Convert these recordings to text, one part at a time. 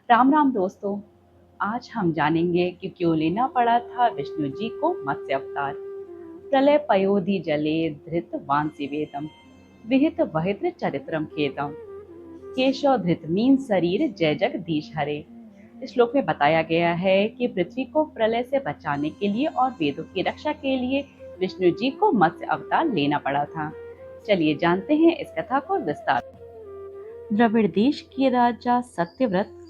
राम राम दोस्तों। आज हम जानेंगे कि क्यों लेना पड़ा था विष्णु जी को मत्स्य अवतार। प्रलय पयोधि जले धृत वांसी वेदम विहित वहित्र चरित्रम खेदम केशव धृत मीन शरीर जय जगदीश हरे। इस श्लोक में बताया गया है कि पृथ्वी को प्रलय से बचाने के लिए और वेदों की रक्षा के लिए विष्णु जी को मत्स्य अवतार लेना पड़ा था। चलिए जानते हैं इस कथा को विस्तार। द्रविड़ देश के राजा सत्यव्रत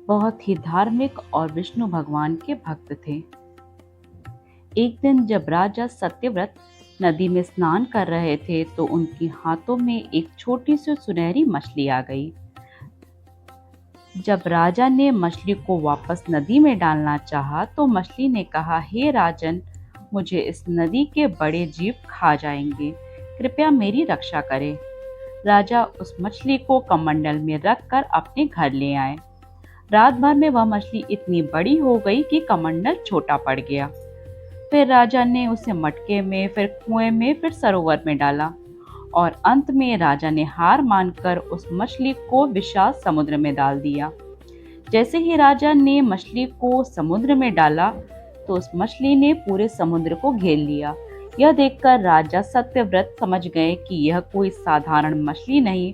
बहुत ही धार्मिक और विष्णु भगवान के भक्त थे। एक दिन जब राजा सत्यव्रत नदी में स्नान कर रहे थे तो उनके हाथों में एक छोटी सी सुनहरी मछली आ गई। जब राजा ने मछली को वापस नदी में डालना चाहा तो मछली ने कहा, हे राजन, मुझे इस नदी के बड़े जीव खा जाएंगे, कृपया मेरी रक्षा करें। राजा उस मछली को कमंडल में रखकर अपने घर ले आए। रात भर में वह मछली इतनी बड़ी हो गई कि कमंडल छोटा पड़ गया। फिर राजा ने उसे मटके में, फिर कुएं में, फिर सरोवर में डाला और अंत में राजा ने हार मानकर उस मछली को विशाल समुद्र में डाल दिया। जैसे ही राजा ने मछली को समुद्र में डाला तो उस मछली ने पूरे समुद्र को घेर लिया। यह देखकर राजा सत्यव्रत समझ गए कि यह कोई साधारण मछली नहीं।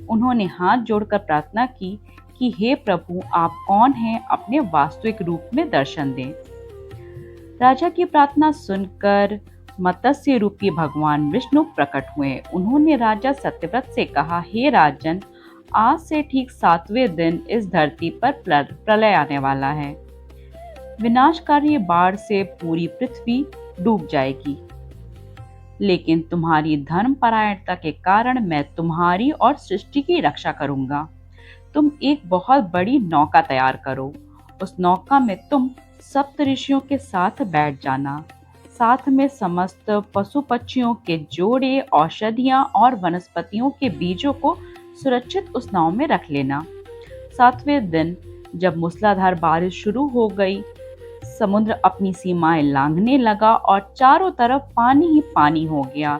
उन्होंने हाथ जोड़कर प्रार्थना की कि हे प्रभु, आप कौन हैं, अपने वास्तविक रूप में दर्शन दें। राजा की प्रार्थना सुनकर मत्स्य रूपी भगवान विष्णु प्रकट हुए। उन्होंने राजा सत्यव्रत से कहा, हे राजन, आज से ठीक 7वें दिन इस धरती पर प्रलय आने वाला है। विनाशकारी बाढ़ से पूरी पृथ्वी डूब जाएगी, लेकिन तुम्हारी धर्मपरायणता के कारण मैं तुम्हारी और सृष्टि की रक्षा करूंगा। तुम एक बहुत बड़ी नौका तैयार करो। उस नौका में तुम सप्त ऋषियों के साथ बैठ जाना। साथ में समस्त पशु पक्षियों के जोड़े, औषधियां और वनस्पतियों के बीजों को सुरक्षित उस नाव में रख लेना। 7वें दिन जब मूसलाधार बारिश शुरू हो गई, समुद्र अपनी सीमाएं लांघने लगा और चारों तरफ पानी ही पानी हो गया।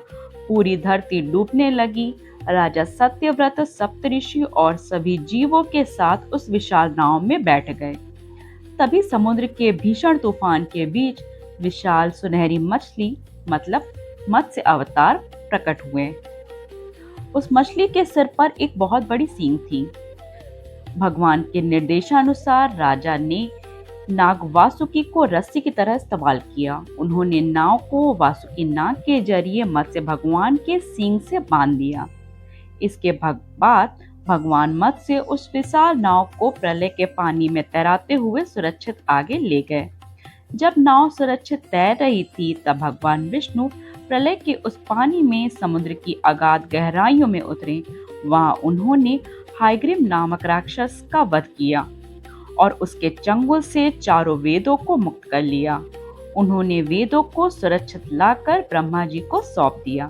पूरी धरती डूबने लगी। राजा सत्यव्रत सप्तऋषि और सभी जीवों के साथ उस विशाल नाव में बैठ गए। तभी समुद्र के भीषण तूफान के बीच विशाल सुनहरी मछली मतलब मत्स्य अवतार प्रकट हुए। उस मछली के सिर पर एक बहुत बड़ी सींग थी। भगवान के निर्देशानुसार राजा ने नाग वासुकी को रस्सी की तरह इस्तेमाल किया। उन्होंने नाव को वासुकी नाग के जरिए मत्स्य भगवान के सींग से बांध दिया। इसके बाद भगवान मत्स्य उस विशाल नाव को प्रलय के पानी में तैराते हुए सुरक्षित आगे ले गए। जब नाव सुरक्षित तैर रही थी तब भगवान विष्णु प्रलय के उस पानी में समुद्र की अगाध गहराइयों में उतरे। वहां उन्होंने हायग्रीव नामक राक्षस का वध किया और उसके चंगुल से चारों वेदों को मुक्त कर लिया। उन्होंने वेदों को सुरक्षित लाकर ब्रह्मा जी को सौंप दिया।